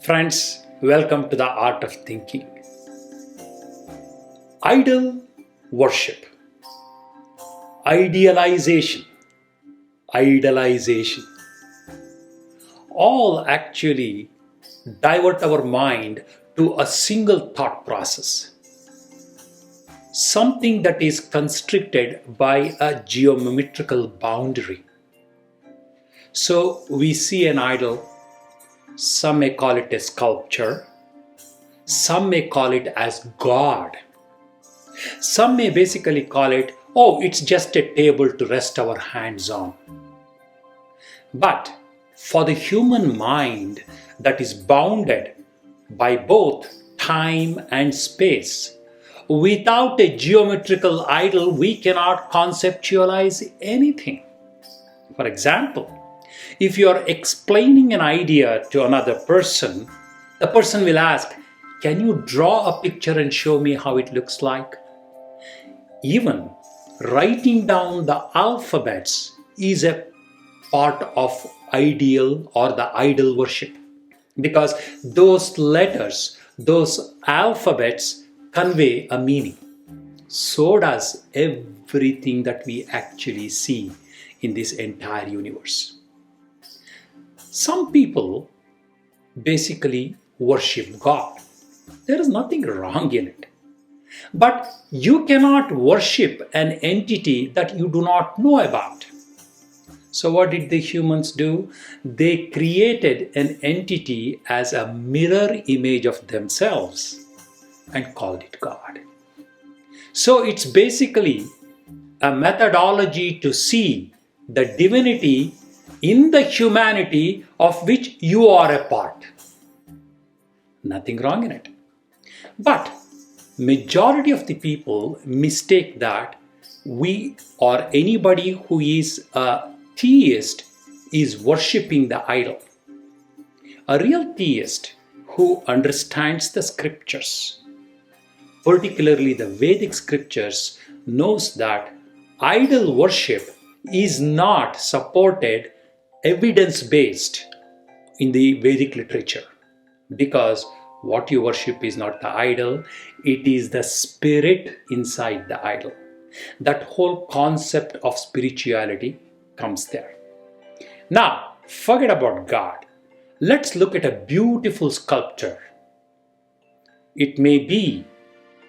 Friends, welcome to the Art of Thinking. Idol worship, idealization, idolization, all actually divert our mind to a single thought process. Something that is constricted by a geometrical boundary. So we see an idol, some may call it a sculpture, some may call it as God. Some may basically call it, oh, it's just a table to rest our hands on. But for the human mind that is bounded by both time and space, without a geometrical idol, we cannot conceptualize anything. For example, if you are explaining an idea to another person, the person will ask, can you draw a picture and show me how it looks like? Even writing down the alphabets is a part of ideal or the idol worship, because those letters, those alphabets convey a meaning. So does everything that we actually see in this entire universe. Some people basically worship God. There is nothing wrong in it. But you cannot worship an entity that you do not know about. So what did the humans do? They created an entity as a mirror image of themselves and called it God. So it's basically a methodology to see the divinity in the humanity of which you are a part. Nothing wrong in it. But majority of the people mistake that we or anybody who is a theist is worshipping the idol. A real theist who understands the scriptures, particularly the Vedic scriptures, knows that idol worship is not supported evidence-based in the Vedic literature, because what you worship is not the idol, it is the spirit inside the idol. That whole concept of spirituality comes there. Now, forget about God. Let's look at a beautiful sculpture. It may be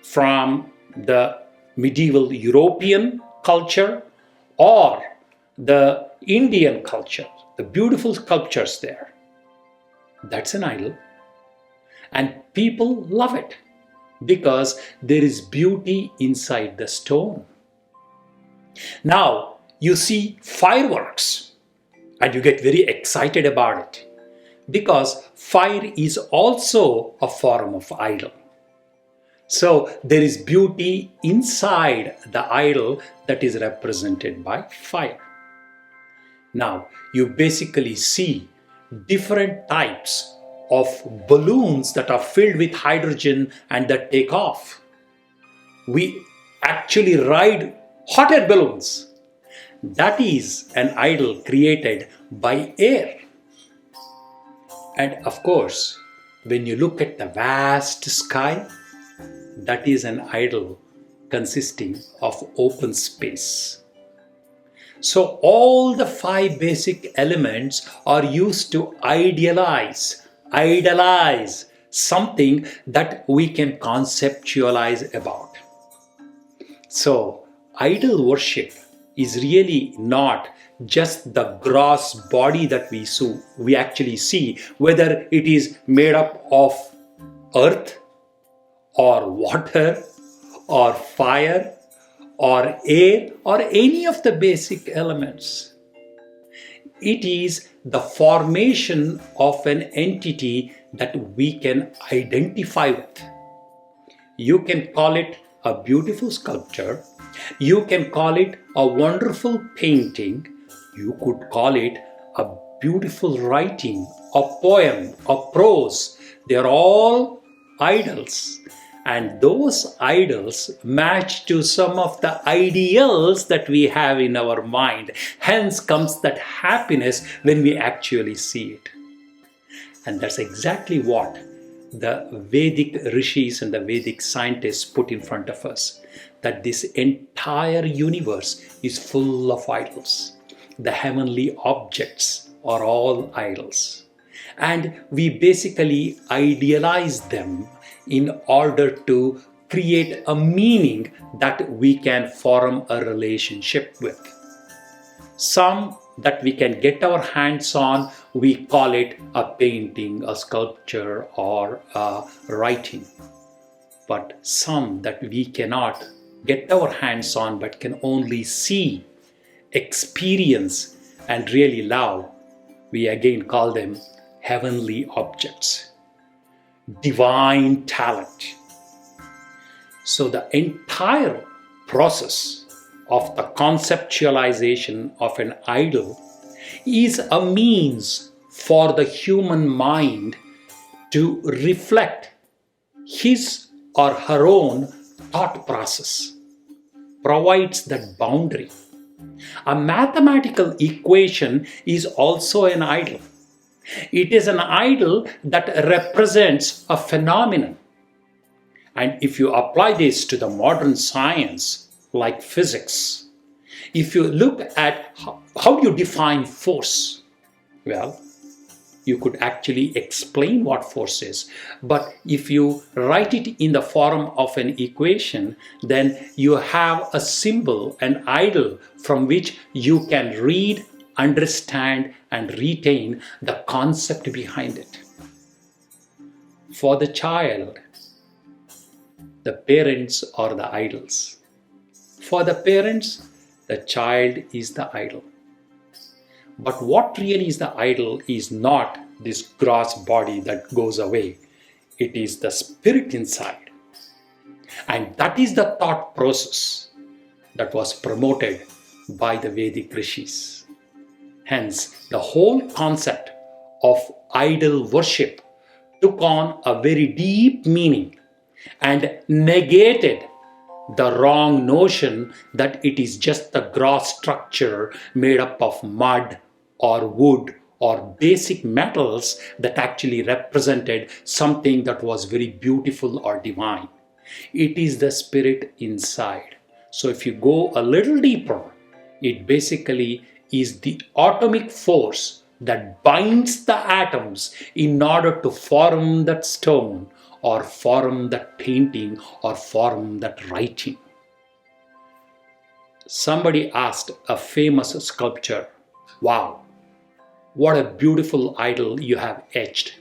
from the medieval European culture or the Indian culture, the beautiful sculptures there. That's an idol. And people love it because there is beauty inside the stone. Now, you see fireworks and you get very excited about it because fire is also a form of idol. So there is beauty inside the idol that is represented by fire. Now, you basically see different types of balloons that are filled with hydrogen and that take off. We actually ride hot air balloons. That is an idol created by air. And of course, when you look at the vast sky, that is an idol consisting of open space. So all the 5 basic elements are used to idolize something that we can conceptualize about. So idol worship is really not just the gross body that we actually see, whether it is made up of earth or water or fire or air or any of the basic elements. It is the formation of an entity that we can identify with. You can call it a beautiful sculpture, you can call it a wonderful painting, you could call it a beautiful writing, a poem, a prose. They are all idols. And those idols match to some of the ideals that we have in our mind. Hence comes that happiness when we actually see it. And that's exactly what the Vedic rishis and the Vedic scientists put in front of us, that this entire universe is full of idols. The heavenly objects are all idols. And we basically idealize them in order to create a meaning that we can form a relationship with. Some that we can get our hands on, we call it a painting, a sculpture, or a writing. But some that we cannot get our hands on but can only see, experience, and really love, we again call them heavenly objects, divine talent. So the entire process of the conceptualization of an idol is a means for the human mind to reflect his or her own thought process, provides that boundary. A mathematical equation is also an idol. It is an idol that represents a phenomenon. And if you apply this to the modern science, like physics, if you look at how do you define force? Well, you could actually explain what force is. But if you write it in the form of an equation, then you have a symbol, an idol, from which you can read, understand, and retain the concept behind it. For the child, the parents are the idols. For the parents, the child is the idol. But what really is the idol is not this gross body that goes away. It is the spirit inside. And that is the thought process that was promoted by the Vedic rishis. Hence, the whole concept of idol worship took on a very deep meaning and negated the wrong notion that it is just the gross structure made up of mud or wood or basic metals that actually represented something that was very beautiful or divine. It is the spirit inside. So if you go a little deeper, it basically is the atomic force that binds the atoms in order to form that stone, or form that painting, or form that writing. Somebody asked a famous sculptor, "Wow, what a beautiful idol you have etched."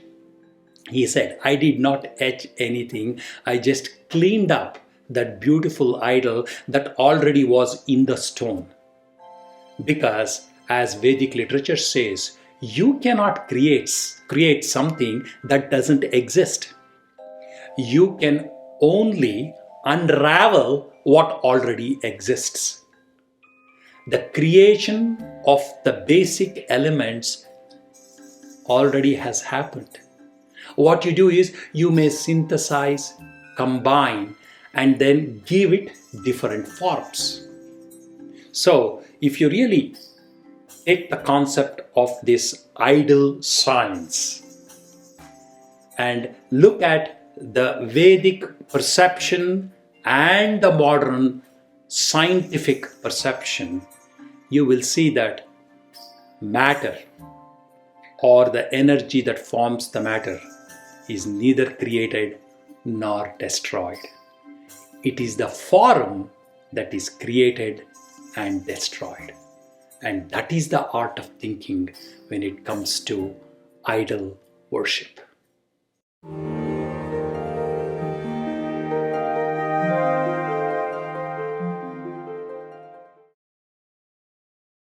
He said, "I did not etch anything. I just cleaned up that beautiful idol that already was in the stone." Because as Vedic literature says, you cannot create something that doesn't exist. You can only unravel what already exists. The creation of the basic elements already has happened. What you do is you may synthesize, combine, and then give it different forms. So if you really take the concept of this idol science and look at the Vedic perception and the modern scientific perception, you will see that matter, or the energy that forms the matter, is neither created nor destroyed. It is the form that is created and destroyed. And that is the art of thinking when it comes to idol worship.